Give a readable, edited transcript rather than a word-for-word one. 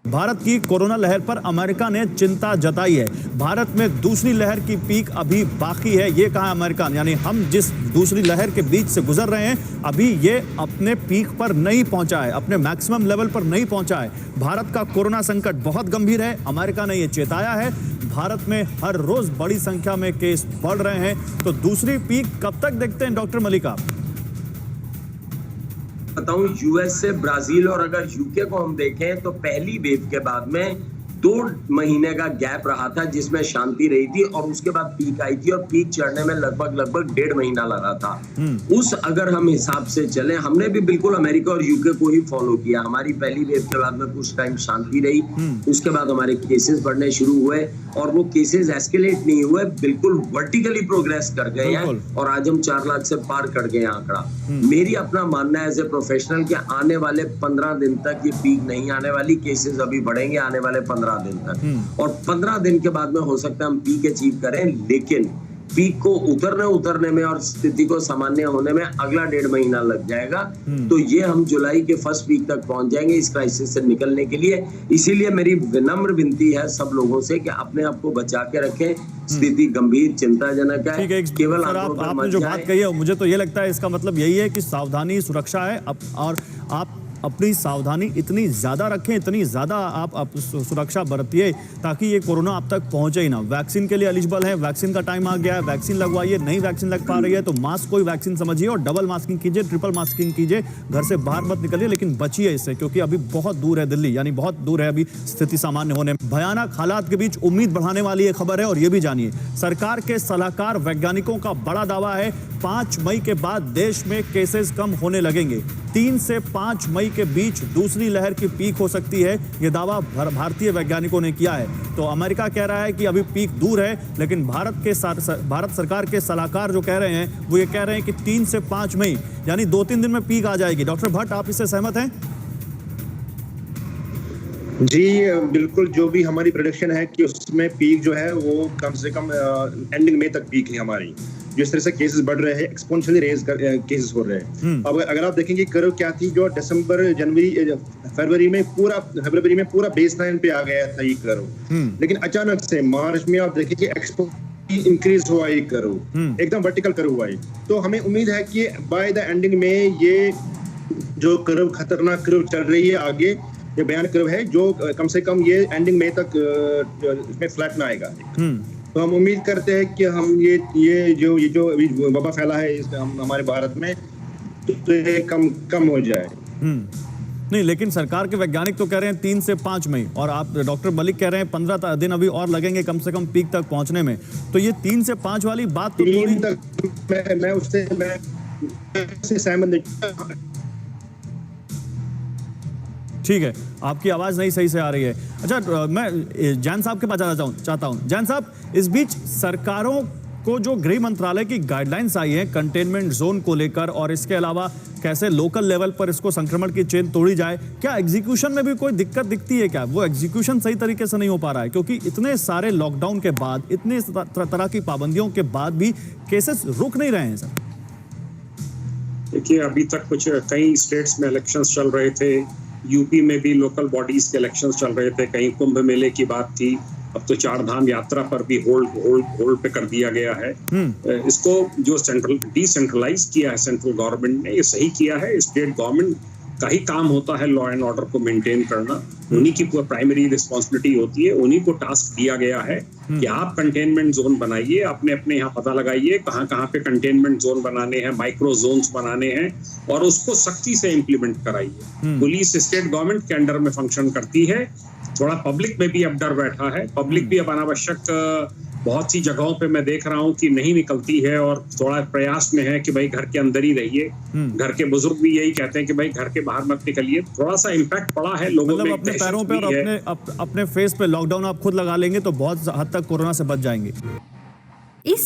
भारत की कोरोना लहर पर अमेरिका ने चिंता जताई है। भारत में दूसरी लहर की पीक अभी बाकी है, ये कहा अमेरिका ने। यानी हम जिस दूसरी लहर के बीच से गुजर रहे हैं, अभी ये अपने पीक पर नहीं पहुंचा है, अपने मैक्सिमम लेवल पर नहीं पहुंचा है। भारत का कोरोना संकट बहुत गंभीर है, अमेरिका ने ये चेताया है। भारत में हर रोज बड़ी संख्या में केस बढ़ रहे हैं, तो दूसरी पीक कब तक देखते हैं डॉक्टर मलिक आप? बताऊं, यूएस से ब्राजील और अगर यूके को हम देखें तो पहली वेव के बाद में 2 महीने का गैप रहा था जिसमें शांति रही थी और उसके बाद पीक आई थी और पीक चढ़ने में लगभग 1.5 महीना लगा था। उस अगर हम हिसाब से चले, हमने भी बिल्कुल अमेरिका और यूके को ही फॉलो किया। हमारी पहली वेव के बाद में कुछ टाइम शांति रही, उसके बाद हमारे केसेस बढ़ने शुरू हुए और वो केसेस एस्केलेट नहीं हुए, बिल्कुल वर्टिकली प्रोग्रेस कर गए हैं और आज हम 4 लाख से पार कर गए आंकड़ा। मेरी अपना मानना है एज ए प्रोफेशनल कि आने वाले 15 दिन तक ये पीक नहीं आने वाली, केसेस अभी बढ़ेंगे आने वाले 15 दिन तक और 15 दिन के बाद में हो सकता है हम पीक अचीव करें, लेकिन पीक को उतरने में और स्थिति को सामान्य होने में अगला 1.5 महीना लग जाएगा। तो ये हम जुलाई के फर्स्ट वीक तक पहुंच जाएंगे इस क्राइसिस से निकलने के लिए। इसीलिए मेरी विनम्र विनती है सब लोगों से कि अपने आप को बचा के रखें। स्थिति गंभीर चिंताजनक है। केवल आपने जो बात कही है, मुझे तो ये लगता है इसका मतलब यही है कि सावधानी सुरक्षा है और आप अपनी सावधानी इतनी ज़्यादा रखें, इतनी ज़्यादा आप सुरक्षा बरतिए ताकि ये कोरोना आप तक पहुंचे ही ना। वैक्सीन के लिए एलिजिबल है, वैक्सीन का टाइम आ गया है, वैक्सीन लगवाइए। नहीं वैक्सीन लग पा रही है तो मास्क कोई वैक्सीन समझिए और डबल मास्किंग कीजिए, ट्रिपल मास्किंग कीजिए। घर से बाहर मत निकलिए, लेकिन बचिए इससे, क्योंकि अभी बहुत दूर है दिल्ली, यानी बहुत दूर है अभी स्थिति सामान्य होने में। भयानक हालात के बीच उम्मीद बढ़ाने वाली ये खबर है और ये भी जानिए, सरकार के सलाहकार वैज्ञानिकों का बड़ा दावा है 5 मई के बाद देश में केसेस कम होने लगेंगे। 3 से 5 मई के बीच दूसरी लहर की पीक हो सकती है, यह दावा भारतीय वैज्ञानिकों ने किया है। तो अमेरिका कह रहा है कि अभी पीक दूर है, लेकिन भारत सरकार के सलाहकार जो कह रहे हैं वो ये कह रहे हैं कि 3 से 5 मई यानी 2-3 दिन में पीक आ जाएगी। डॉक्टर भट्ट, आप इससे सहमत हैं? जी बिल्कुल, जो भी हमारी प्रेडिक्शन है कि उसमें पीक जो है वो कम से कम एंडिंग मई तक पीक है हमारी। जिस तरह से केसेस बढ़ रहे हैं, एक्सपोनेंशियली रेज केसेस हो रहे हैं। अब अगर आप देखेंगे कर्व क्या थी, जो दिसंबर फरवरी में पूरा बेसलाइन पे आ गया था ये कर्व, लेकिन अचानक से मार्च में आप देखेंगे इंक्रीज हुआ ये कर्व, एकदम वर्टिकल कर्व हुआ है। तो हमें उम्मीद है कि बाय द एंडिंग में ये जो कर्व, खतरनाक कर्व चल रही है आगे, ये बयान कर्व है जो कम से कम ये एंडिंग मई तक इसमें फ्लैट ना आएगा। तो हम उम्मीद करते हैं कि हम ये जो वबा फैला है हमारे भारत में, तो ये कम हो जाए। नहीं, लेकिन सरकार के वैज्ञानिक तो कह रहे हैं 3 से 5 मई, और आप डॉक्टर मलिक कह रहे हैं 15 दिन अभी और लगेंगे कम से कम पीक तक पहुंचने में। तो ये 3 से 5 वाली बात तो मैं उससे सहमत नहीं। ठीक है, आपकी आवाज नहीं सही से आ रही है। अच्छा, मैं जैन साहब के पास जाना चाहता हूं। जैन साहब, इस बीच सरकारों को जो गृह मंत्रालय की गाइडलाइंस आई है कंटेनमेंट जोन को लेकर, और इसके अलावा कैसे लोकल लेवल पर इसको संक्रमण की चेन तोड़ी जाए, क्या एग्जीक्यूशन में भी कोई दिक्कत दिखती है? क्या वो एग्जीक्यूशन सही तरीके से नहीं हो पा रहा है? क्योंकि इतने सारे लॉकडाउन के बाद, इतने तरह की पाबंदियों के बाद भी केसेस रुक नहीं रहे हैं सर। देखिए, अभी तक कई स्टेट्स में इलेक्शंस चल रहे थे, यूपी में भी लोकल बॉडीज के इलेक्शंस चल रहे थे, कहीं कुंभ मेले की बात थी, अब तो 4 धाम यात्रा पर भी होल्ड पे कर दिया गया है। इसको जो डिसेंट्रलाइज किया है सेंट्रल गवर्नमेंट ने, ये सही किया है। स्टेट गवर्नमेंट का ही काम होता है लॉ एंड ऑर्डर को मेंटेन करना, उन्हीं की प्राइमरी रिस्पॉन्सिबिलिटी होती है, उन्हीं को टास्क दिया गया है कि आप कंटेनमेंट जोन बनाइए, अपने यहाँ पता लगाइए कहाँ पे कंटेनमेंट जोन बनाने हैं, माइक्रो जोन्स बनाने हैं, और उसको सख्ती से इम्प्लीमेंट कराइए। पुलिस स्टेट गवर्नमेंट के अंडर में फंक्शन करती है। थोड़ा पब्लिक में भी अब डर बैठा है, पब्लिक भी अब अनावश्यक बहुत सी जगहों पे मैं देख रहा हूँ कि नहीं निकलती है और थोड़ा प्रयास में है कि भाई घर के अंदर ही रहिए। घर के बुजुर्ग भी यही कहते हैं कि भाई घर के बाहर मत निकलिए। थोड़ा सा इम्पैक्ट पड़ा है लोगों में, अपने पैरों पे और अपने फेस पे लॉकडाउन आप खुद लगा लेंगे तो बहुत हद तक कोरोना से बच जाएंगे।